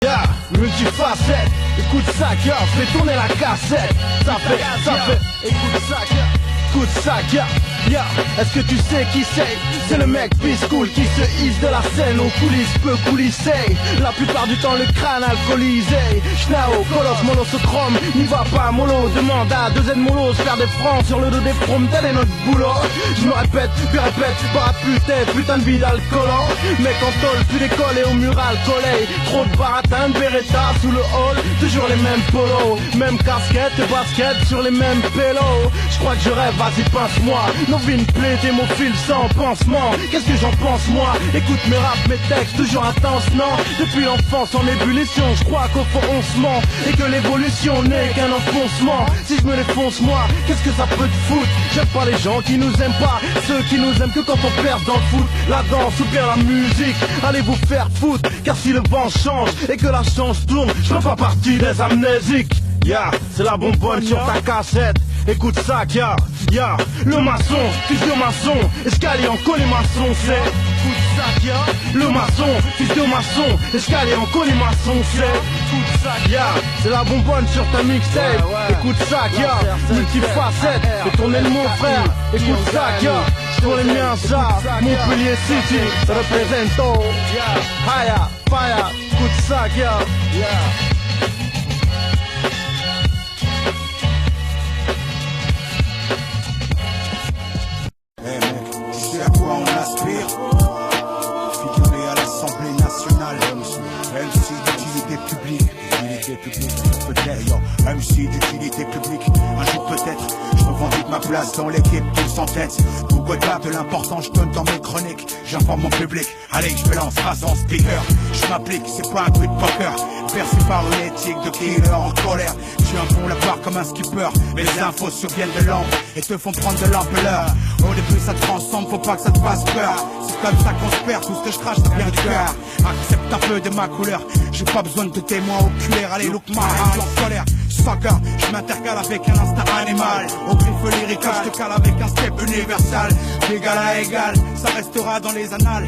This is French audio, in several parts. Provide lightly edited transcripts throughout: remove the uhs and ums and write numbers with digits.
Yeah, multifacette, écoute ça, yeah, fais tourner la cassette. Ça fait, écoute ça, yeah. Écoute ça, yeah. Est-ce que tu sais qui c'est le mec Piscool qui se hisse de la scène aux coulisses, peut coulisser. La plupart du temps le crâne alcoolisé. Schnao, colosse, molosochrome, n'y va pas mollo. Demande à 2 Z molos, faire des francs sur le dos des proms, tel est notre boulot. Je me répète, puis répète, pas putain de vie d'alcoolant. Mec en tôle, puis d'école et au mural collé. Trop de baratin, de Beretta sous le hall. Toujours les mêmes polos, même casquette et basket sur les mêmes pélos. Je crois que je rêve, vas-y pince-moi. Novine plaît, hémophile sans pansement. Qu'est-ce que j'en pense moi? Écoute mes raps, mes textes, toujours intense, non? Depuis l'enfance en ébullition, je crois qu'au fond on se ment. Et que l'évolution n'est qu'un enfoncement. Si je me défonce moi, qu'est-ce que ça peut te foutre? J'aime pas les gens qui nous aiment pas, ceux qui nous aiment que quand on perd dans le foot. La danse ou bien la musique, allez vous faire foutre. Car si le vent change et que la chance tourne, je fais pas partie des amnésiques. Yeah, c'est la bonbonne sur ta cassette. Écoute ça, yeah, le maçon, fils de maçon, escalier en colimaçon, c'est. Écoute ça, yeah, le maçon, fils de maçon, escalier en colimaçon, c'est. Écoute ça, yeah, c'est la bonbonne sur ta mixtape. Écoute ça, yeah, multifacette, fais tourner le mon frère. Écoute ça, yeah, pour les miens, ça, Montpellier City, ça représente, oh, haya, fire, écoute ça, yeah. Figurer à l'Assemblée nationale, MC d'utilité publique, peut-être, MC d'utilité publique, un jour peut-être, je revendique ma place dans l'équipe tous en tête. Tout au-delà de l'important, je donne dans mes chroniques, j'informe mon public, allez je me lance face en speaker, je m'applique, c'est pas un truc de poker, perçu par une éthique de killer en colère, tu un fond la part comme un skipper, mais les infos surviennent de l'ample et te font prendre de l'ampleur. Au début ça te transforme, faut pas que ça te fasse peur. C'est comme ça qu'on se perd, tout ce que je crache ça vient du cœur. Accepte un peu de ma couleur, j'ai pas besoin de témoins oculaires. Allez look ma haine en colère, soccer, je m'intercale avec un instinct animal. Au griffe lyrique, je te cale avec un step universal. D'égal à égal, ça restera dans les annales.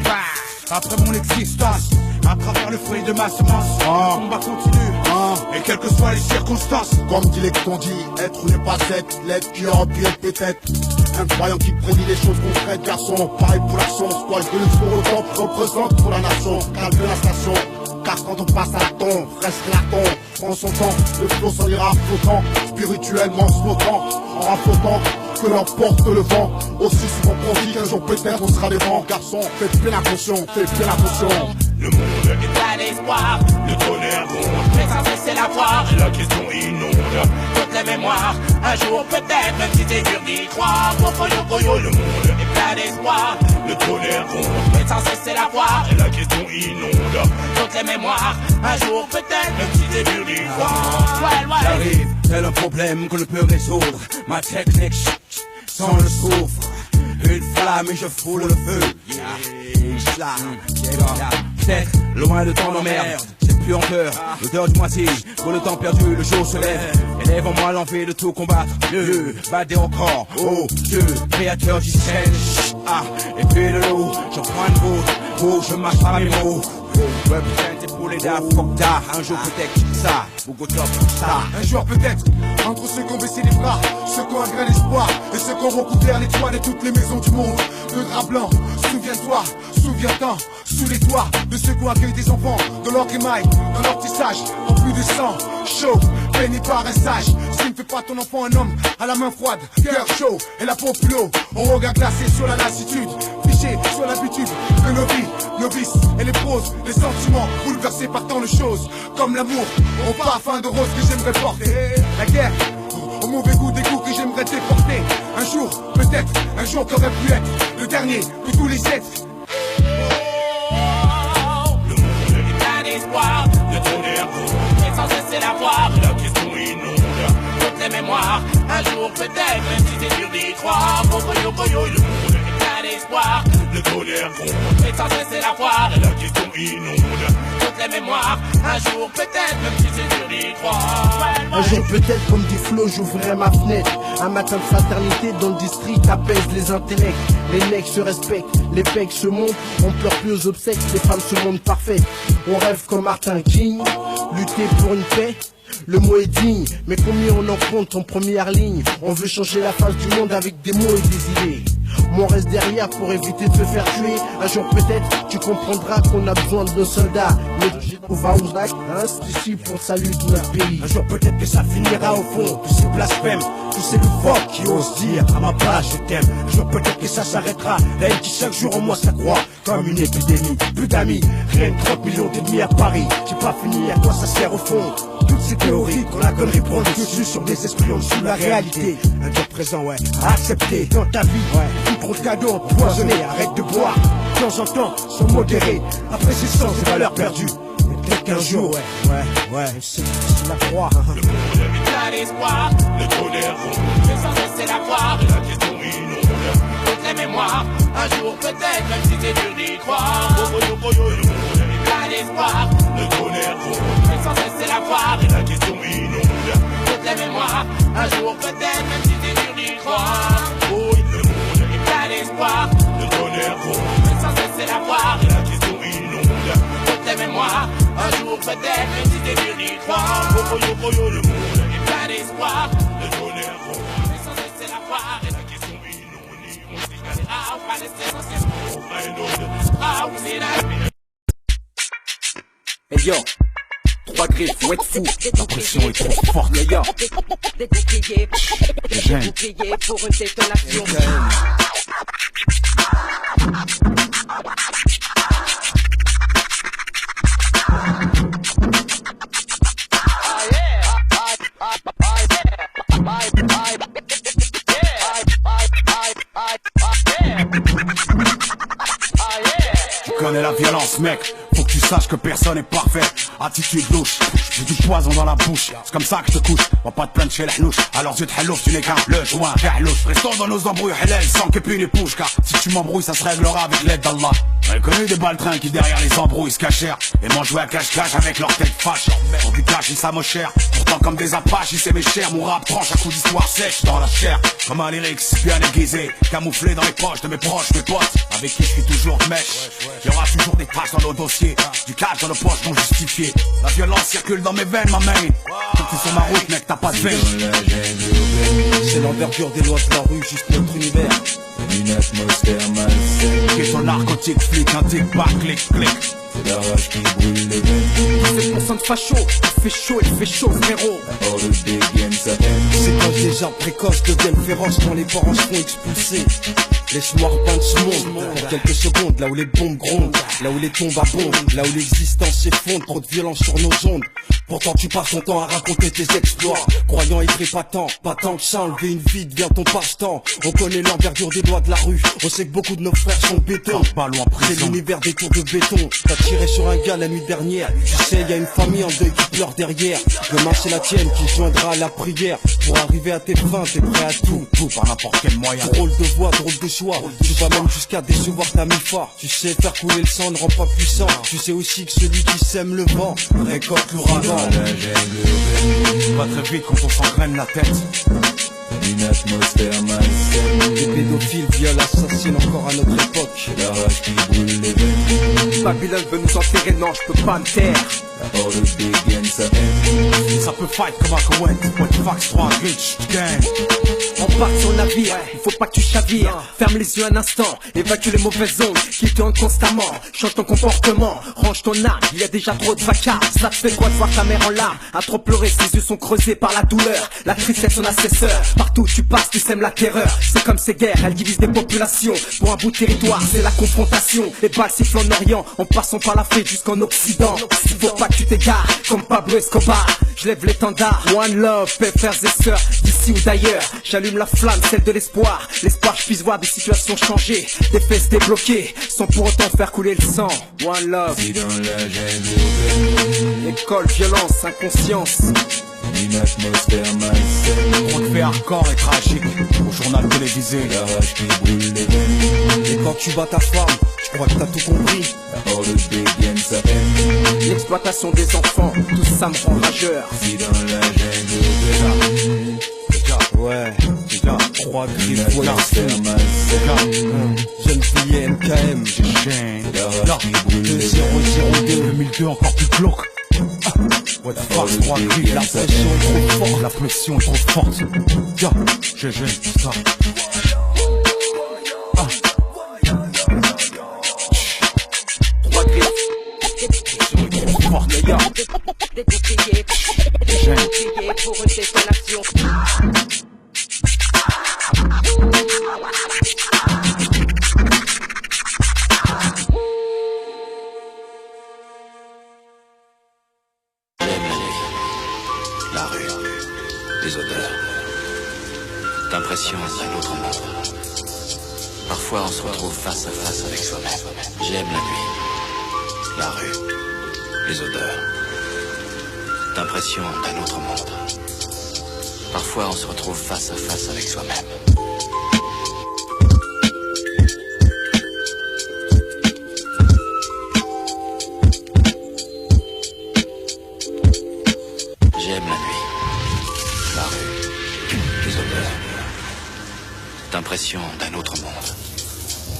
Après mon existence, à travers le fruit de ma semence, le combat continue, et quelles que soient les circonstances. Comme dit l'ex-on dit, être n'est pas cette lettre qui remplit peut-être. Un croyant qui prédit les choses concrètes, garçon. Pareil pour l'action, squash de l'eau pour le temps, représente pour la nation, calme la station. Car quand on passe à la tombe, reste la tombe, prend son temps, le flot s'en ira flottant, spirituellement flottant, en rafflotant, que l'emporte le vent. Aussi souvent qu'on dit qu'un jour peut-être on sera des vents. Garçon, fais bien attention, fais bien attention. Le monde est plein d'espoir, le tonnerre gronde, mais sans cesser la foire, et la question inonde toutes les mémoires. Un jour peut-être, même si c'est dur d'y croire, le monde est plein d'espoir, le tonnerre gronde, mais sans cesser la foire, et la question inonde toutes les mémoires. Un jour peut-être, même si c'est dur d'y croire. J'arrive, tel un problème qu'on ne peut résoudre. Ma technique, sans le soufre. Une flamme et je foule le feu. Peut-être loin de ton emmerde, c'est plus en peur. L'odeur du moitié, pour le temps perdu, le jour se lève. Élève en moi l'envie de tout combattre. Le bader encore, oh Dieu, créateur du ciel. Et puis de l'eau, je prends une goutte, oh je marche par mes mots. Représente pour les dames, fuck that. Un jour peut-être ça, ou go top ça. Un jour peut-être, entre ceux qui ont baissé les bras, ceux qui ont un grain d'espoir, et ceux qui ont recouvert les toits de toutes les maisons du monde. Le drap blanc, souviens-toi, souviens-t'en, sous les toits de ceux qui ont accueilli des enfants, dans leur émail, dans leur tissage, en plus de sang, chaud, béni par un sage. S'il ne fait pas ton enfant un homme, à la main froide, cœur chaud, et la peau plus haut, au regard glacé sur la lassitude, fiché sur l'habitude de nos vies, nos vices et les proses, les sentiments bouleversés par tant de choses, comme l'amour, au parfum de rose que j'aimerais porter, la guerre, au mauvais goût des goûts que j'aimerais déporter. Un jour, peut-être, un jour qu'aurait pu être le dernier de tous les êtres. Le monde est plein d'espoir, le tonnerre gronde, mais sans cesser la foire, la question inonde toutes les mémoires. Un jour peut-être, même si c'est dur d'y croire, le monde est plein d'espoir, le tonnerre gronde, mais sans cesser la foire, la question inonde toutes les mémoires. Un jour peut-être, même si c'est dur d'y croire. Un jour peut-être comme dit Flo, j'ouvrirai ma fenêtre. Un matin de fraternité dans le district apaise les intellects. Les mecs se respectent, les pecs se montent. On pleure plus aux obsèques, les femmes se montrent parfaites. On rêve comme Martin King, lutter pour une paix. Le mot est digne, mais combien on en compte en première ligne? On veut changer la face du monde avec des mots et des idées. Moi on reste derrière pour éviter de se faire tuer. Un jour peut-être tu comprendras qu'on a besoin de nos soldats. Mais on va où hein, c'est ici pour saluer tout notre pays. Un jour peut-être que ça finira au fond. Tous ces blasphèmes, tous ces loufoques qui osent dire à ma place je t'aime. Un jour peut-être que ça s'arrêtera. La haine qui chaque jour en moi s'accroît comme une épidémie. Plus d'amis, rien que 30 millions d'ennemis à Paris. J'ai pas fini, à quoi ça sert au fond? Toutes ces théories qu'on la connerie prend dessus sur des esprits en dessous la réalité. Un jour présent, ouais, à accepter dans ta vie, ouais. Tout trop de cadeaux empoisonnés, arrête de boire. De temps en temps, sois modéré. Après c'est sans des valeurs perdues. Et peut-être qu'un jour, ouais, c'est la croix. Le monde est plein d'espoir, le tonnerre ronde, mais sans cesser la voir, et la question inonde toutes les mémoires. Un jour peut-être, même si c'est dur d'y croire. Le monde est plein d'espoir, le tonnerre ronde, mais sans cesser la voir, et la question inonde toutes les mémoires. Un jour peut-être, même si c'est dur d'y croire. Oui, le monde est plein d'espoir, le tonnerre ronde, mais sans cesser la voir, et la question inonde toutes les mémoires. Un jour peut-être, même si c'est dur d'y croire. Le monde est plein d'espoir, le tonnerre ronde, mais sans cesser la voir, et la question inonde. On sait jamais, ah, on va laisser sans cesse, on va inonde, ah, on sait la vie. Hey yo, 3 griffes, faut être fou, La pression est trop forte. yeah yo. Les jeunes. Pour une détonation. Tu connais la violence, mec. Faut que tu saches que personne est parfait. Attitude louche, j'ai du poison dans la bouche. C'est comme ça que je te couche. On va pas te plaindre chez les hnouches. Alors je te hallouf, tu n'es qu'un le joint. Louche, restons dans nos embrouilles halal sans que puis les pouches. Car si tu m'embrouilles, ça se réglera avec l'aide d'Allah. J'ai connu des baltrins qui derrière les embrouilles se cachèrent et m'ont joué à cache-cache avec leur tête fâche. Pour du cash, ils s'amochèrent. Pourtant comme des apaches, ils s'aimaient cher. Mon rap tranche à coups d'histoire sèche dans la chair. Comme un lyrics bien aiguisé, camouflé dans les poches de mes proches, mes potes, avec qui je suis toujours de mèche. Il y aura toujours des traces dans nos dossiers, du cash dans nos poches non justifié. La violence circule dans mes veines, ma main. Quand tu es sur ma route, mec, t'as pas de veine. C'est l'envergure des lois de la rue, juste notre univers. Une atmosphère malsaine. Question narcotique, flic, un tic-bac, clic-clic. C'est la rage qui brûle les veines. 7% de facho, il fait chaud frérot. Or le dégaine sa haine. C'est quand les gens précoces deviennent féroces, quand les parents se font expulser. Laisse-moi repeindre ce monde pour quelques secondes, là où les bombes grondent, là où les tombes abondent, là où l'existence s'effondre, trop de violence sur nos ondes. Pourtant tu passes ton temps à raconter tes exploits, croyant être épatant, pas tant que ça, enlever une vie devient ton passe-temps. On connaît l'envergure des lois de la rue, on sait que beaucoup de nos frères sont béton. Pas loin C'est prison. l'univers des tours de béton. T'as tiré sur un gars la nuit dernière, tu sais y a une famille en deuil qui pleure derrière. Demain c'est la tienne qui joindra à la prière. Pour arriver à tes fins, t'es prêt à tout. Tout par n'importe quel moyen. Drôle de voix, drôle de choix. Tu vas même jusqu'à décevoir ta mi-fa. Tu sais faire couler le sang ne rend pas puissant. Tu sais aussi que celui qui sème le vent récolte l'ouragan. Va très vite quand on s'engraine la tête. Une atmosphère malsaine. Les pédophiles violent, assassinent encore à notre époque. La rage qui brûle les veines. Babylone veut nous enterrer, non je peux pas me taire. Or le dégaine sa haine. Ça peut fight comme un Cohen. What the fuck's 3 glitch, gang. Embarque sur navire, il faut pas que tu chavires. Ferme les yeux un instant, évacue les mauvaises ondes qui tournent constamment. Change ton comportement, range ton âme, il y a déjà trop de vacarme. Ça te fait quoi de voir ta mère en larmes? À trop pleurer, ses yeux sont creusés par la douleur. La tristesse en a ses sœurs, partout où tu passes tu sèmes la terreur. C'est comme ces guerres, elles divisent des populations. Pour un bout de territoire, c'est la confrontation. Les balles sifflent en Orient, en passant par l'Afrique jusqu'en Occident. Il faut pas que tu t'égares, comme Pablo Escobar. Je lève l'étendard, one love, paix, frères et sœurs, d'ici ou d'ailleurs. J'allume la flamme, celle de l'espoir. L'espoir que je puisse voir des situations changer, des fesses débloquées, sans pour autant faire couler le sang. One love, Si dans la gêne urbaine. école, violence, inconscience. Une atmosphère malsaine. Trop de faits hardcore et tragique au journal télévisé. La rage qui brûle les veines. Et quand tu bats ta femme, tu Je crois que t'as tout compris. All the big and ça aime. L'exploitation des enfants, tout ça me rend rageur. Si dans la jungle Ouais, déjà, 3 griffes, voilà, jeune fille MKM, Là, 2002, 2002 encore plus glauque. What the fuck, 3 griffes, la pression est trop forte. La pression est trop forte. Yo, j'ai ça. Pour une détonation. La rue, les odeurs, d'impression d'un autre monde. Parfois on se retrouve face à face avec soi-même. J'aime la nuit, la rue, les odeurs, d'impression d'un autre monde. Parfois on se retrouve face à face avec soi-même. J'aime la nuit, la rue, les odeurs, d'impression d'un autre monde.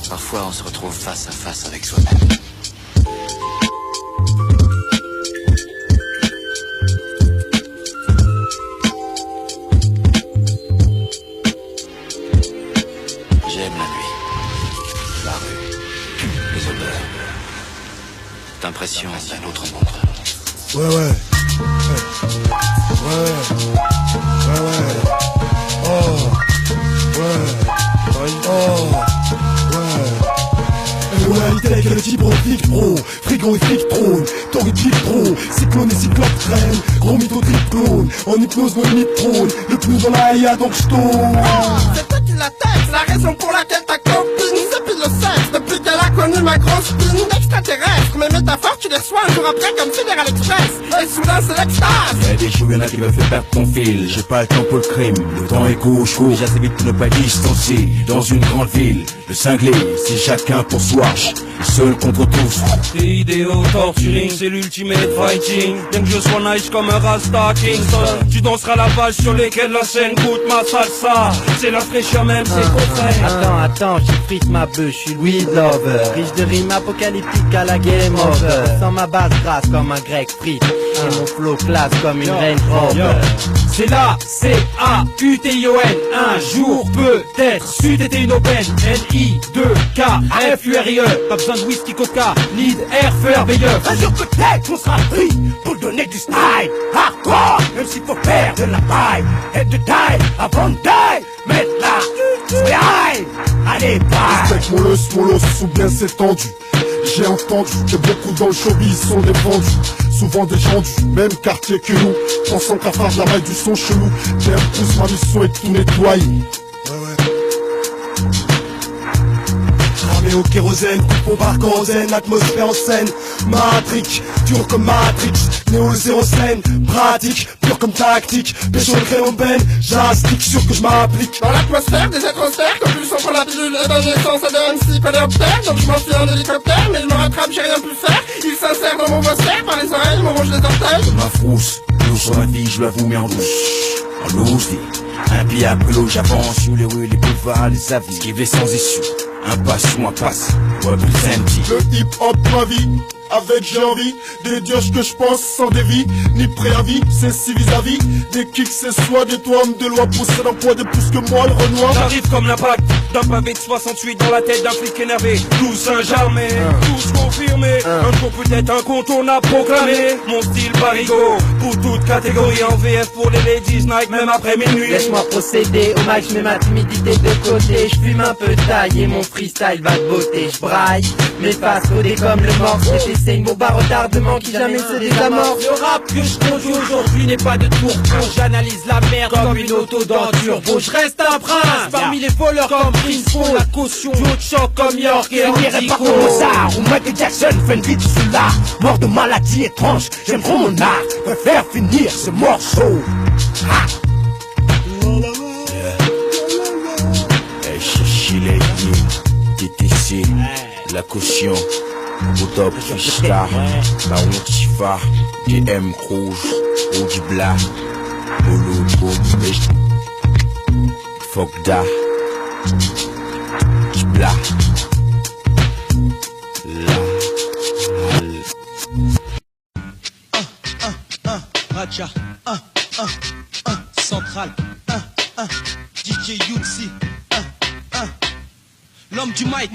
Parfois on se retrouve face à face avec soi-même. J'aime la nuit, la rue, les odeurs, d'impression d'un autre monde. Ouais, ouais. Avec le type au flic pro, frigo et flic trône, torride flic pro, cyclone et cyclope traîne, gros mytho triclone, en hypnose no limite trône, le plus dans la IA donc j'tourne. C'est toi qui la texte, la raison pour laquelle ta copine s'épile le sexe, depuis qu'elle a connu ma grosse spine d'extraterrestre. Mes métaphores tu les reçois un jour après comme Fédéral Express, et soudain c'est l'extase. Y'a des choux, y'en a qui veulent faire perdre ton fil. J'ai pas le temps pour le crime, le temps est court, je cours assez vite pour ne pas distancer. Dans une grande ville, le cinglé, c'est chacun pour soi. Seul contre tous. Tes idéaux torturing, c'est l'ultimate fighting. Bien que je sois nice comme un Rasta Kingston, tu danseras la page sur lesquelles la scène goûte ma salsa. C'est la fraîcheur même, c'est contraire. Attends, j'effrite ma bœuf, je suis Louis Lover. Riche de rimes apocalyptiques à la game over. Sans ma base grasse comme un grec frite. Et mon flow classe comme une Range Rover. C'est là, C-A-U-T-I-O-N. Un jour peut-être, c'eût été une aubaine. L-I-2-K-F-U-R-I-E. Pas besoin de whisky, coca, lead, air, feu, veilleur. Un jour peut-être on sera pris pour donner du style hardcore, même s'il faut faire de la paille et de taille avant de taille. Mettre la high. Allez, bye. Respecte mon los ou bien c'est tendu. J'ai entendu que beaucoup dans le showbiz sont défendus, souvent des gens du même quartier que nous, pensant qu'à faire de la maille du son chelou. J'ai un pouce, ma mission est de tout nettoyer. Ramé au kérosène, coup de pompe arc-en-zen, atmosphère en scène, Matrix, dur comme Matrix, néo zéro scène, pratique, pur comme tactique, pécho le crayon ben, j'astique, sûr que je m'applique. Dans l'atmosphère des atmosphères, comme plus pour la pilule et dans l'essence de MC coléoptère. Donc je m'enfuis en hélicoptère, mais je me rattrape, j'ai rien pu faire. Il s'insère dans mon bosser, par les oreilles, me ronge les orteils. De ma frousse, l'eau sur ma vie, je l'avoue mais en douce. En loose vie, un pied après l'eau, j'avance sur les rues, les boulevards, les avis, esquiver sans issue. Un pas sur un passe, ouais plus empty. Le hip hop ma vie, avec j'ai envie de dire ce que je pense sans dévie, ni préavis, c'est si vis-à-vis. Des kicks c'est soit des toits, des lois poussées d'un poids de plus que moi le Renoir. J'arrive comme l'impact d'un pavé de 68 dans la tête d'un flic énervé. Tout Saint-Germain, tous confirmés. Un jour peut-être incontournable proclamé. Mon style parigo, pour toute catégorie. En VF pour les ladies night, même après minuit. Laisse-moi procéder, au mic je mets ma timidité de côté. Je fume un peu taille et mon freestyle va de beauté. Je braille, mes faces codées comme le morse. C'est une bombe à retardement qui jamais se désamorce. Le rap que je conduis aujourd'hui n'est pas de tour. J'analyse la merde comme une auto dans turbo. Je reste un prince parmi les voleurs comme Prince Paul. La caution du haut de choc comme York et J'irai pas comme Mozart ou Michael Jackson, fait une vie de soulard. Mort de maladie étrange, j'aime trop mon art. Préfère finir ce morceau. Hey, chichi les TTC, La caution, au top, Fishka, la Ontifa, DM rouge, Oudi Bla, Bolo, Fogda, Bla, Raja, Central, DJ Younsi, l'homme du Mike,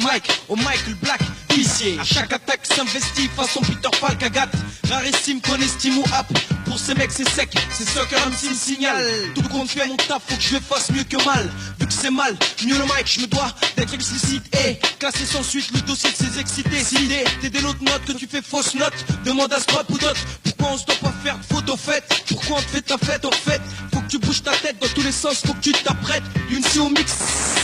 au Michael Black, vicié. À chaque attaque s'investit façon Peter Falk Agathe. Rarissime qu'on estime ou app. Pour ces mecs c'est sec, c'est soccer MC me signale. Tout compte fait mon taf, faut que je le fasse mieux que mal. Vu que c'est mal, mieux le mic, je me dois d'être explicite. Et classer sans suite le dossier de ces excités. Si t'es des autres notes que tu fais fausse note, demande à Scrap ou d'autres. Pourquoi on se doit pas faire de faute au fait? Pourquoi on te fait ta fête au fait? Faut que tu bouges ta tête dans tous les sens, faut que tu t'apprêtes. Unity au mix,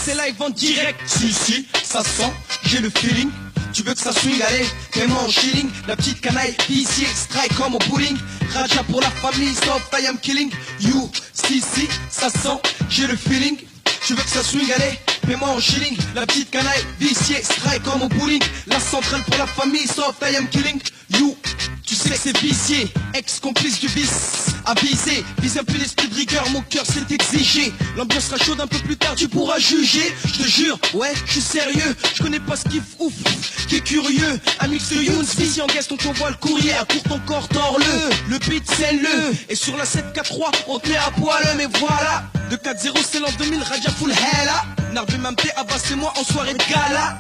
c'est live en direct. Si, ça sent, j'ai le feeling. Tu veux que ça swing, allez, fais-moi en shilling. La petite canaille, ici, strike comme au bowling. Raja pour la famille, soft, I am killing. You, si, ça sent, j'ai le feeling. Tu veux que ça swing, allez, fais-moi en shilling. La petite canaille, viciée, strike comme au bowling. La centrale pour la famille, soft, I am killing. You, tu sais que c'est vicié, ex-complice du vice. Avisé, vise un peu l'esprit de rigueur, mon cœur s'est exigé. L'ambiance sera chaude un peu plus tard, tu pourras juger. Je te jure, ouais, je suis sérieux. Je connais pas ce qui ouf, qui est curieux. Un mix de Younes, ici en guest, on t'envoie le courrier. À court ton corps, tords-le. Le beat, c'est le. Et sur la 7-4-3, on te met à poil, mais voilà. De 4-0, c'est l'an 2000, Raja full hella. Narbi Mamté, Abbas et moi en soirée de gala.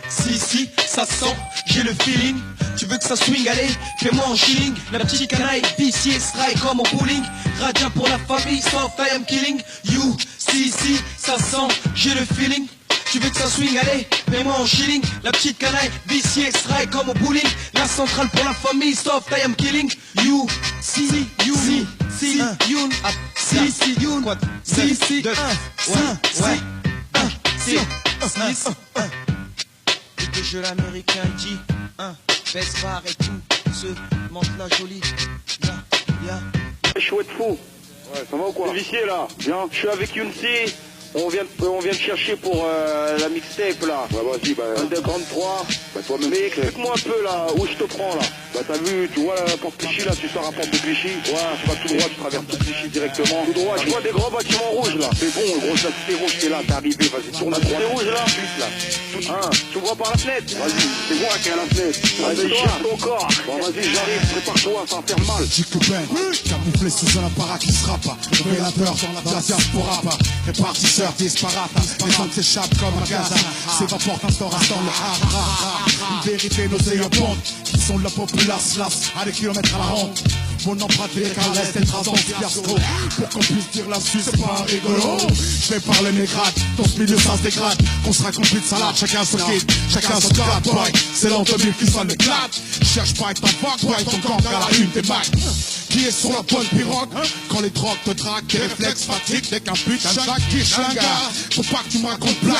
Si, ça sent, j'ai le feeling. Tu veux que ça swing, allez, fais-moi en shilling. La petite canaille, viciée, strike comme au bowling. Raja pour la famille, soft, I am killing. You, si, ça sent, j'ai le feeling. Tu veux que ça swing, allez, fais-moi en shilling. La petite canaille, viciée, strike comme au bowling. La centrale pour la famille, soft, I am killing. You, si, Youn, le jeu l'américain dit, baisse barre et tout, se monte la jolie, Chouette fou. Ouais, ça va ou quoi? Vicié là, viens. Je suis avec Younsi. On vient de chercher pour la mixtape là. Ouais, vas-y, bah. 1-2-43. Bah, toi-même. Mais explique-moi un peu là, où je te prends là. Bah, t'as vu, tu vois la porte Clichy là, tu sors à porte de Clichy. Ouais, tu vas tout droit, tu traverses tout Clichy directement. Tout droit, tu vois des gros bâtiments rouges là. C'est bon, gros, la cité rouge, t'es là, t'es arrivé, vas-y, tourne à droite. C'est rouge là, plus là. Tu vois par la fenêtre. Vas-y, c'est moi qui ai la fenêtre. Vas-y, cherche ton corps. Bon, vas-y, j'arrive, prépare-toi, ça va faire mal. Chico Ben, camouflé sous un apparat qui se rappe. Révélateur dans la diaspora. Répartisseur disparate. Les gens s'échappent comme un gaz. S'évaporent instant le ha. Une vérité nauséabonde. Qui sont de la populace, à des kilomètres à la ronde. Mon empreinte les caresses, être dans le fiasco. Pour qu'on puisse dire là-dessus, c'est pas un rigolo. Je vais parler mes grades, dans ce milieu ça se dégrade. Qu'on se raconte plus de salade, chacun se quitte, chacun se gratte, boy. C'est l'an 2000 qui sonne le clap. Cherche pas à être en vague, boy, ton camp à la une des macs. Qui est sur la bonne pirogue, quand les drogues te draguent, tes réflexes fatiguent, dès qu'un putain de Jacques qui chlinga. Faut pas que tu me racontes blague.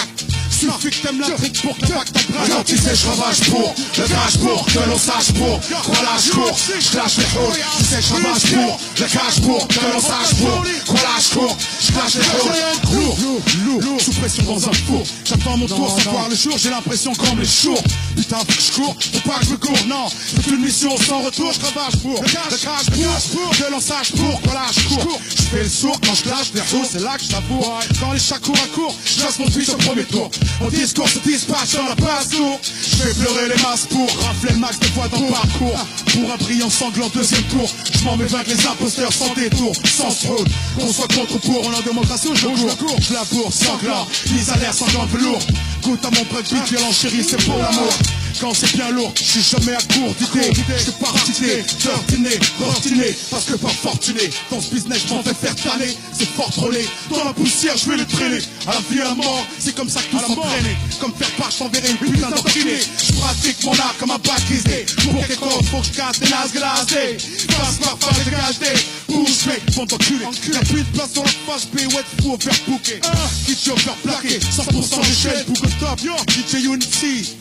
Suffit que t'aimes l'intrigue pour que t'aimes ta blague. Alors tu sais, je ravage pour, le gage pour, que l'on sache pour. Voilà, je cours, je lâche les hauts. Tu sais, je ravage pour, le gage pour, que l'on sache pour. Voilà, je cours, je lâche les hauts. Lourd, sous pression dans un four. J'attends mon tour sans voir le jour, j'ai l'impression comme les chours. Putain, faut que je cours, faut pas que je me cours, non. C'est une mission sans retour, je ravage pour, le gage pour, que l'on sache pour. Voilà, je cours, je fais le sourd quand je lâche les hauts, c'est là que je t'avoue. Quand les chats courent à court, je lâche mon fils au premier tour. Mon discours se dispatche dans la passe tour. Je fais pleurer les masses pour rafler le max de fois dans le parcours. Pour un brillant sanglant deuxième tour, je m'en mets vaincre les imposteurs sans détour, sans fraude. Qu'on soit contre ou pour, on en démonstration, je cours, je laboure, sanglant, mise à l'air sanglant velours. Goûte à mon breakbeat, violent chéri, c'est pour l'amour. Quand c'est bien lourd, je suis jamais à court d'idées. Je te partiner, tortiner, rostiner. Parce que pas fortuné, dans ce business je m'en vais faire tanner. C'est fort trollé, dans la poussière je vais les traîner. À la vie à la mort, c'est comme ça que tout s'entraîner. Comme faire part, je t'enverrai une putain d'entraîné. Je pratique mon art comme un baptisé. Pour quelque chose, faut que je casse des nazes glacées. Passe par phase dégage des bouche-mé, bon t'enculé. Y'a plus de place sur la face B, ouais faut faire bouquer. DJ faire plaquer, 100% d'échelle, Google Top, DJ Unity.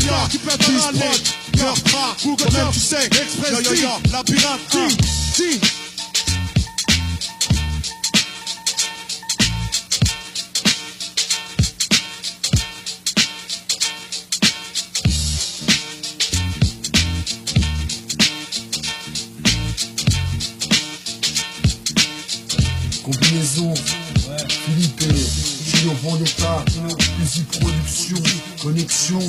Yo, qui pète à la net, cœur tra, Google même tu sais, Express yo, labyrinthe, si. Combinaison, Philippe, Gino Vendetta, Musique Production, Connexion,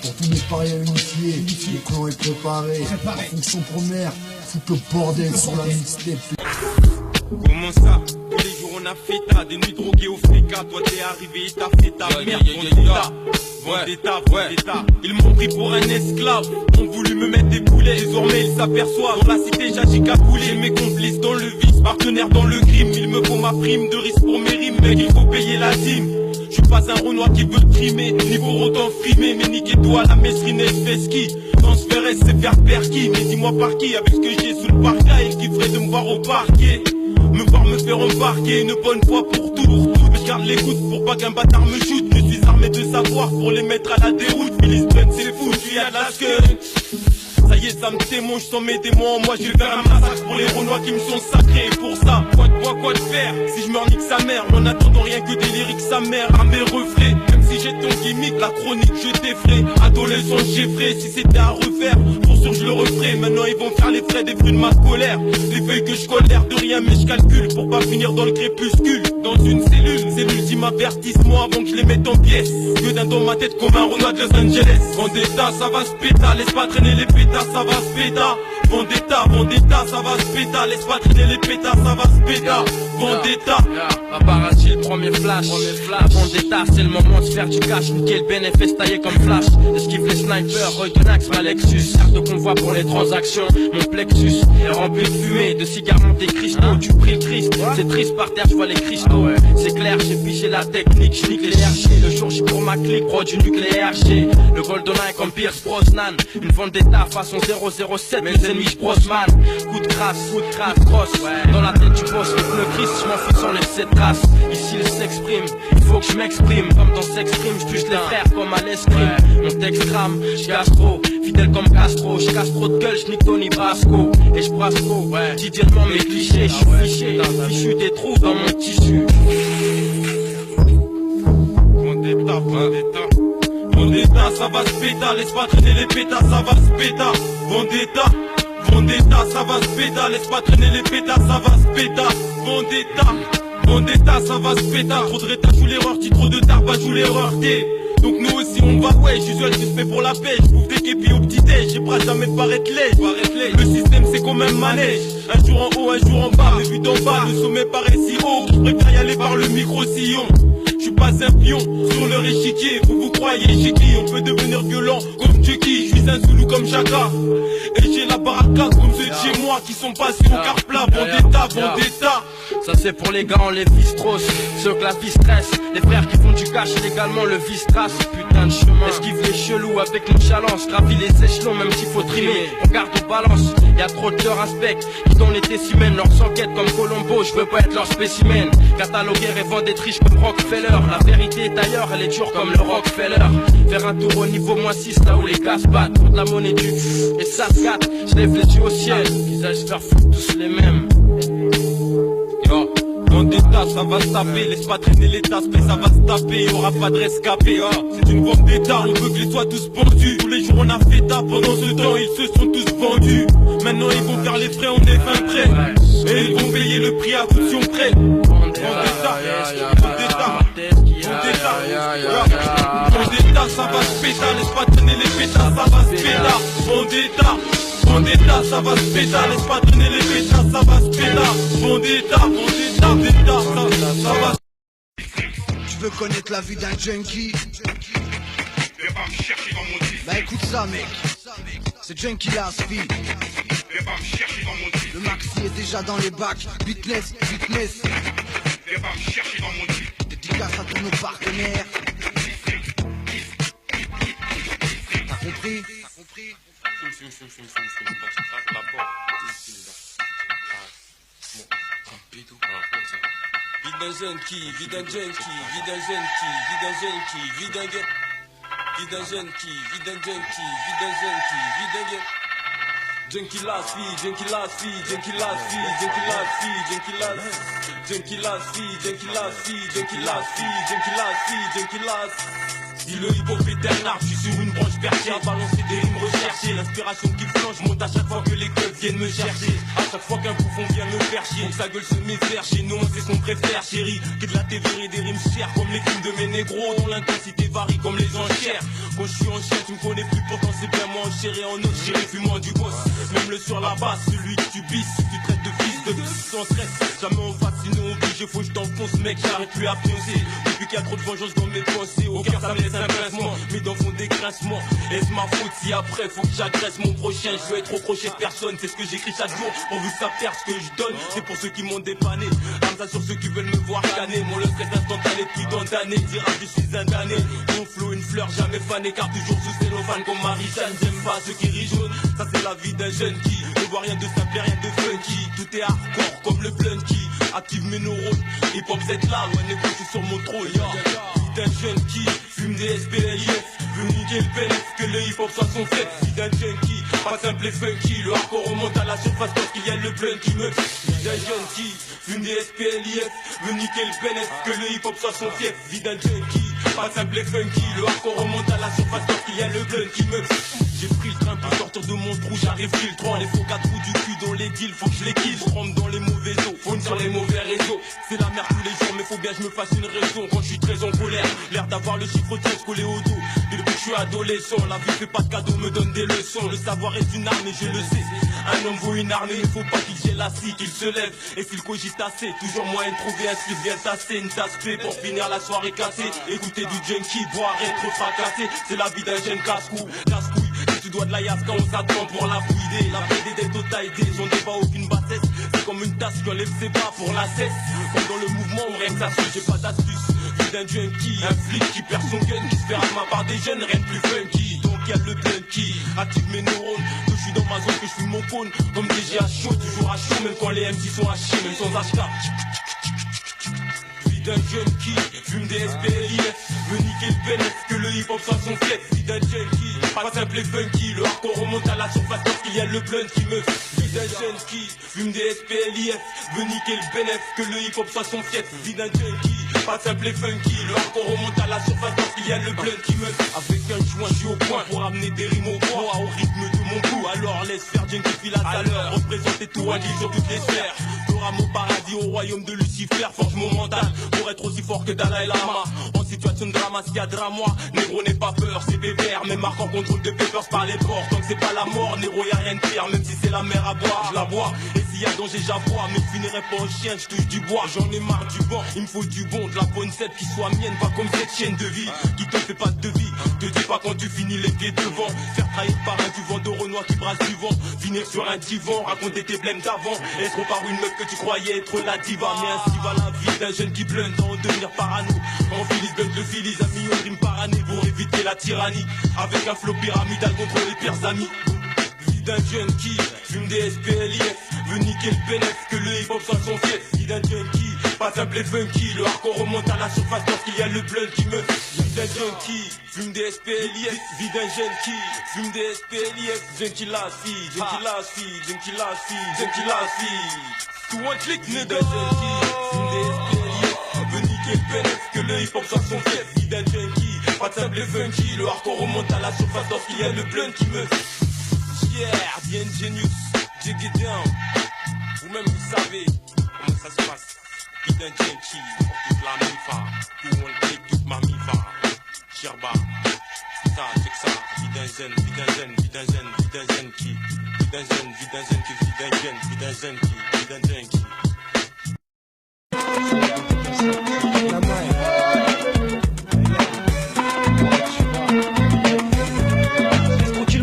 pour tous les paris unifiés, le clan est préparé, en fonction première, foutre le bordel sur la mixtape. Comment ça? Tous les jours on a fait ta, des nuits droguées au frica. Toi t'es arrivé, t'as fait ta merde, Vendetta. Ils m'ont pris pour un esclave, ont voulu me mettre des boulets. Désormais ils s'aperçoivent, dans la cité j'agis qu'à bouler. Mes complices dans le vice, partenaires dans le crime. Il me faut ma prime de risque pour mes rimes, mec, il faut payer la dîme. Je suis pas un Renoir qui veut trimer, ni pour autant frimer. Mais niquez-toi la mesrine et fais ski. Transférer c'est faire perquis, mais dis-moi par qui, avec ce que j'ai sous le parquet. Il kifferait de me voir au parquet, me voir me faire embarquer une bonne fois pour tout. Mais je garde l'écoute pour pas qu'un bâtard me shoot. Je suis armé de savoir pour les mettre à la déroute. Phyllis Blunt c'est fou, je suis à la queue. Ça y est, ça me témoin, je sens mes démons. Moi je vais faire un massacre pour les Renois qui me sont sacrés. Et pour ça, quoi de faire si je me nique sa mère. En attendant rien que des lyriques sa mère à mes reflets. Même si j'ai ton gimmick, la chronique je t'effraie. Adolescent j'effraie, si c'était à refaire, pour sûr je le referai. Maintenant ils vont faire les frais des fruits de ma colère. Les feuilles que je colère de rien mais je calcule pour pas finir dans le crépuscule. Dans une cellule, c'est l'ultime avertissement avant que je les mette en pièces. Que d'un dans ma tête comme un Renoir de Los Angeles. Vendetta, ça va se péta, laisse pas traîner les pétas, ça va se péta. Vendetta, ça va se péta, laisse pas traîner les pétas, ça va se péta. Vendetta, paparazzi, le premier flash. Vendetta, c'est le moment de se faire du cash. Niquer le bénéfice taillé comme flash. Esquive les snipers, Roy Donax, ma Lexus. Carte de convoi pour les transactions. Mon plexus est rempli de fumée, de cigares montés cristaux. Du prix Christ, c'est triste par terre, je vois les cristaux. C'est clair, j'ai pigé la technique, je nique les RG. Le jour J pour ma clique, pro du nucléaire G. Le GoldenEye comme Pierce Brosnan. Une Vendetta façon 007, mes ennemis je brosse man. Coup de crasse, crosse. Dans la tête du boss, le pneu Christ, je m'en fous sans laisser de traces. Ici il s'exprime, il faut que je m'exprime. Comme dans Sexprime, je touche les frères comme à l'escrime. Mon texte crame, je casse trop. Fidèle comme Castro, je casse trop de gueule, je nique Tony Brasco. Et je brasse trop, quotidiennement mes clichés. Je suis fiché, fichu des trous dans mon tissu. Vendetta, ça va se péta, laisse pas traîner les pétas, ça va se péta. Vendetta, ça va se péta, laisse pas traîner les pétas, ça va se péta. Vendetta, ça va se péta. Trop de rétas, joue l'erreur, trop de tard, joue l'erreur, donc nous aussi on va, ouais, j'usuel suspect pour la paix. J'bouffe des képis au petit déj, j'ai pas jamais de paraître laid. Le système c'est comme un manège, un jour en haut, un jour en bas. Mais vu d'en bas, le sommet paraît si haut, je préfère y aller par le micro-sillon. J'suis pas un pion sur leur échiquier, vous croyez j'ai qui? On peut devenir violent comme Chucky. J'suis un Zoulou comme Chaka, et j'ai la baraka comme ceux de chez moi qui sont passés au car plat. Vendetta. Ça c'est pour les gars en les vistros, ceux que la vie stresse. Les frères qui font du cash légalement le vice trace. Putain de chemin, esquive les chelous avec nonchalance. Gravit les échelons même s'il faut trimer. On garde aux balances, y'a trop de cœurs aspect qui dans les décimènes leurs enquêtes comme Colombo. Je veux pas être leur spécimen. Cataloguer et vendre des riches comme Rockefeller. La vérité est ailleurs, elle est dure comme le Rockefeller. Faire un tour au niveau -6 là où les gars se battent contre la monnaie du et ça se gâte. Je lève les yeux au ciel, visage faire foutre tous les mêmes. Yo, Vendetta, ça va se taper, laisse pas traîner les tasses, mais ça va se taper, y'aura pas de rescapé, c'est une Vendetta, on veut que les soient tous pendus. Tous les jours on a fait ta, pendant ce temps ils se sont tous vendus. Maintenant ils vont faire les frais, on est fin prêt. Et ils vont payer le prix à caution près. Vendetta, ça va se péta, laisse pas traîner les pétas, ça va se péta. Vendetta, ça va se péta, laisse pas traîner les pétas, ça va se péta. Vendetta, ça va se. Tu veux connaître la vie d'un junkie? Viens pas me chercher dans mon disque. Bah écoute ça mec, c'est Junkie Last Fille. Viens pas me chercher dans mon disque. Le maxi est déjà dans les bacs, business. Viens pas me chercher dans mon disque. Dédicace à tous nos partenaires. T'as compris? Vie d'un jeune qui, vie d'un junkie, vie d'un jeune qui, vie d'un jeune qui, vie d'un gars. Vie d'un jeune qui, vie d'un junkie, vie d'un jeune qui, vie d'un gars. Junkie last fille, junkie last fille, junkie last fille, junkie last fille, junkie last fille, junkie last fille, junkie last fille, junkie last fille, junkie last fille, junkie last. Si le hip-hop est un art, je suis sur une branche perchée à balancer des rimes recherchées. L'inspiration qui flanche monte à chaque fois que les clubs viennent me chercher. À chaque fois qu'un bouffon vient me faire chier. Donc sa gueule se méfère, chez nous on sait ce qu'on préfère, chérie. Qui de la TV et des rimes chères, comme les crimes de mes négros, dont l'intensité varie comme les enchères. Quand je suis en chair, tu me connais plus, pourtant c'est bien moi enchéré en os, chérie, fuis-moi du boss. Même le sur la base, celui que tu bisses, tu traites de fils de sans stress. Jamais on va, sinon obligé, faut que je t'enfonce, mec, j'arrive plus à pioncer. Depuis qu'il y a trop de vengeance dans mes pensées, au cœur ça me laisse un grincement, mais dans fond des grincements. Est-ce ma faute si après faut que j'agresse mon prochain? Je veux être au crochet de personne, c'est ce que j'écris chaque jour. Pourvu que ça perd ce que je donne, c'est pour ceux qui m'ont dépanné. Comme ça sur ceux qui veulent me voir canner. Mon le stress instantané depuis tant d'années, dira que je suis un damné. Mon flow une fleur jamais fanée, car toujours sous cellophane comme Marie-Jeanne. J'aime pas ceux qui rient jaune, ça c'est la vie d'un jeune qui ne voit rien de simple et rien de funky. Tout est hardcore comme le blunky, active mes neurones. Hip-hop c'est là, ouais négro je suis sur mon trône. D'un jeune qui fume des SPLIF, veut niquer le PNF, que le hip-hop soit son fait. D'un junkie, pas simple et funky, le hardcore remonte à la surface parce qu'il y a le blun qui me. D'un jeune qui fume des SPLIF, veut niquer le PNF, que le hip-hop soit son fief. Vie d'un junkie, pas simple et funky, le hardcore remonte à la surface parce qu'il y a le blun qui me. J'ai pris le train pour sortir de mon trou, j'arrive filtrant les faux 4 trous du cul dans les deals, faut que je les kill. Je rentre dans les mauvais eaux, faune sur les mauvais réseaux. C'est la merde tous les jours, mais faut bien que je me fasse une raison. Quand je suis très en colère, l'air d'avoir le chiffre 13 collé au dos. Depuis que je suis adolescent, la vie fait pas de cadeaux, me donne des leçons. Le savoir est une arme et je le sais. Un homme vaut une armée, il faut pas qu'il gèle la scie, qu'il se lève. Et s'il cogite assez, toujours moyen de trouver un slip bien tassé. Une tasse clé pour finir la soirée cassée. Écouter du junkie, boire, être fracassé. C'est la vie d'un jeune casse-cou, casse-couille. Tu dois de la yasse quand on s'attend pour la fouiller. La BD des tota aidé, j'en ai pas aucune bassesse. C'est comme une tasse qui enlève ses bras pour la cesse. Comme dans le mouvement, on règle ça suit, j'ai pas d'astuce. Vie d'un junkie, un flic qui perd son gun, qui se fait rama par des jeunes, rien de plus funky. Donc y'a le blun qui active mes neurones. Que je suis dans ma zone, que je fume mon cône. Comme DG à chaud, toujours à chaud, même quand les MC sont à chier, même sans HK. D'un jeune qui fume des SPLIF, veut niquer le PNF, que le hip-hop soit son fief. Vie d'un junkie, pas simple et funky, le hardcore remonte à la surface parce qu'il y a le blun qui me. Vie d'un jeune qui fume des SPLIF, veut niquer le PNF, que le hip-hop soit son fief. Vie d'un junkie, pas simple et funky, le hardcore remonte à la surface parce qu'il y a le blun qui me. Avec un joint, je suis au point pour amener des rimes au poids, au rythme de mon coup. Alors laisse faire junkie file à l'heure, représenter tout un livre sur toutes les sphères. Mon paradis au royaume de Lucifer, forge mon mental pour être aussi fort que Dalai Lama. En situation de drama, s'il y a drame, moi, négro n'est pas peur, c'est pépère, même marque en contrôle de papers par les ports. Tant que c'est pas la mort, négro y'a rien de pire, même si c'est la mer à boire, je la bois. Et s'il y a danger, j'aboie, mais je finirai pas en chien, je touche du bois, j'en ai marre du vent. Il me faut du bon, de la bonne cèpe qui soit mienne, pas comme cette chienne de vie qui te fait pas de vie. Te dis pas quand tu finis les pieds devant, faire trahir par un du vent de Renoir qui brasse du vent, finir sur un divan, raconter tes blèmes d'avant, être par une meuf que tu croyais être la diva. Mais ainsi va la vie d'un jeune qui blunde en devenir parano. En Phyllis blunt le Phyllis, un million de rimes par année pour éviter la tyrannie, avec un flow pyramidal contre les pires amis. Vie d'un jeune qui fume des SPLIF, veut niquer le PNF, que le hip-hop soit son fief. Vie d'un jeune qui pas simple et funky, le hardcore remonte à la surface parce qu'il y a le blun qui me. Vie d'un jeune qui fume des SPLIF, vie d'un jeune qui fume des SPLIF. Junkie la fille, junkie la fille, junkie la fille, junkie la fille. Tout un clic, nigga. Vie d'un jeune qui fume des SPLIF, veut niquer le PNF, que le hip-hop soit son fief. Vie d'un jeune qui pas simple et funky, le hardcore remonte à la surface parce qu'il y a le blun qui me. Yeah, the ingenious, dig it down. Vous-même vous savez comment ça se passe. Vie d'un junkie, toute la mifa, tout un clic, toute ma mifa. Sherba, ça, c'est que ça. Vie d'un jeune, vie d'un jeune, vie d'un jeune, vie d'un jeune qui. Vie d'un jeune, vie d'un jeune qui, vie d'un jeune, vie d'un jeune qui, vie d'un jeune qui.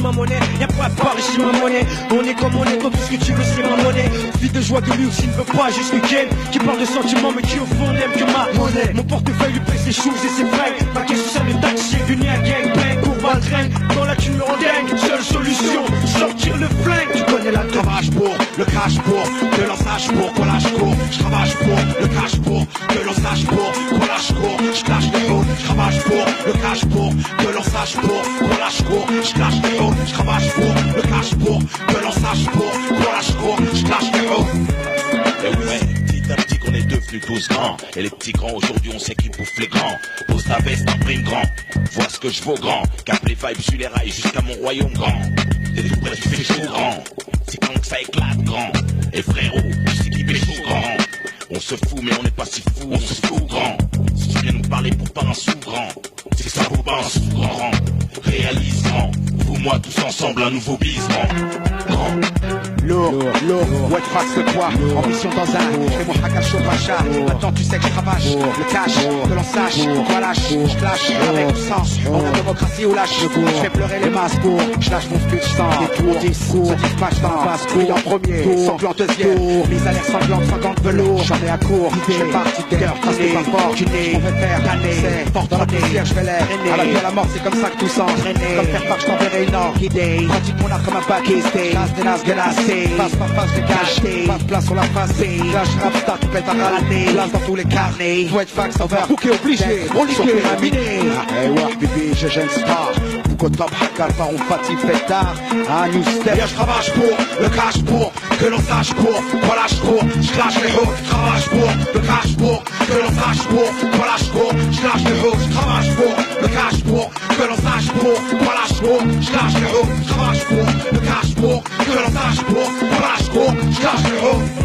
Ma monnaie, y'a pas de part ici ma monnaie. On est comme on est, toi tout ce que tu veux c'est ma monnaie. Vie de joie de luxe, il ne veut pas juste week-end. Qui parle de sentiments mais qui au fond n'aime que ma monnaie. Mon portefeuille lui paye ses choses et ses frais. Ma question c'est le taxi est venu à gangbang pour Valtraine. Dans la thune me rend dingue, seule solution, sortir le flingue. Tu connais la travage pour, le cash pour, que l'on sache pour, qu'on lâche court. Je travaille pour, le cash pour, que l'on sache pour, qu'on lâche court. Je clash les hauts, je travaille pour, le cash pour, que l'on sache pour, qu'on lâche court. Je clash les hauts. Je travaille pour, le cash pour, que l'on sache pour, qu'on lâche court, je clash les hauts. Et ouais, petit à petit qu'on est devenus tous grands. Et les petits grands aujourd'hui on sait qu'ils bouffent les grands. Pose ta veste, imprime grand, vois ce que je vaux grand. Cap les vibes sur les rails jusqu'à mon royaume grand. T'es tout près, tu fais chaud grand. C'est quand que ça éclate grand. Et frérot, je sais qui des faux grands. On se fout mais on n'est pas si fou, on se fout grand. Si tu viens nous parler pour pas un sous-grand, c'est que ça vaut pas un sous-grand. Réalise grand, vous moi tous ensemble un nouveau bis grand. Lourd, ouais trax de poids, ambition dans un, fais mon hakash au pacha. Maintenant tu sais que je cravache, le cash, que l'on sache, quoi lâche, je clash avec ou sans, on a démocratie ou lâche, je fais pleurer les masses pour, je lâche mon speech sans, détour, discours, se dispatch dans, passe-couille en premier, sanglant deuxième, mise à l'air sanglante, sanglante velours, j'en ai à court, je fais partie d'air, parce que pas fort, je vais faire l'année, c'est fort dans la poussière, je vais l'air, à la vie à la mort, c'est comme ça que tout s'entraîner, comme faire part, je t'enverrai une or, guidée, pratique mon art comme un bac, casse des nasses glacées. Face par face, j'ai caché, pas de place sur la face. Là, je rappe, tu pètes à râler. Place dans tous les carnets. Faut être fax, on va bouquer obligé. On lit que laminé. Eh ouais, bébé, je gêne pas. Beaucoup de top hackal, par on fatigue, fait tard. Ah, new step. Je travaille pour le cash pour que l'on sache pour. Voilà, je cours, je clash les hooks. Je travaille pour le cash pour que l'on sache pour. Voilà, je cours, je clash les hooks. Je travaille pour le cash pour que l'on sache pour. Voilà, je cours, je clash les hooks. Je travaille pour le cash pour que l'on sache pour. Voilà, je cours, je cache les hooks.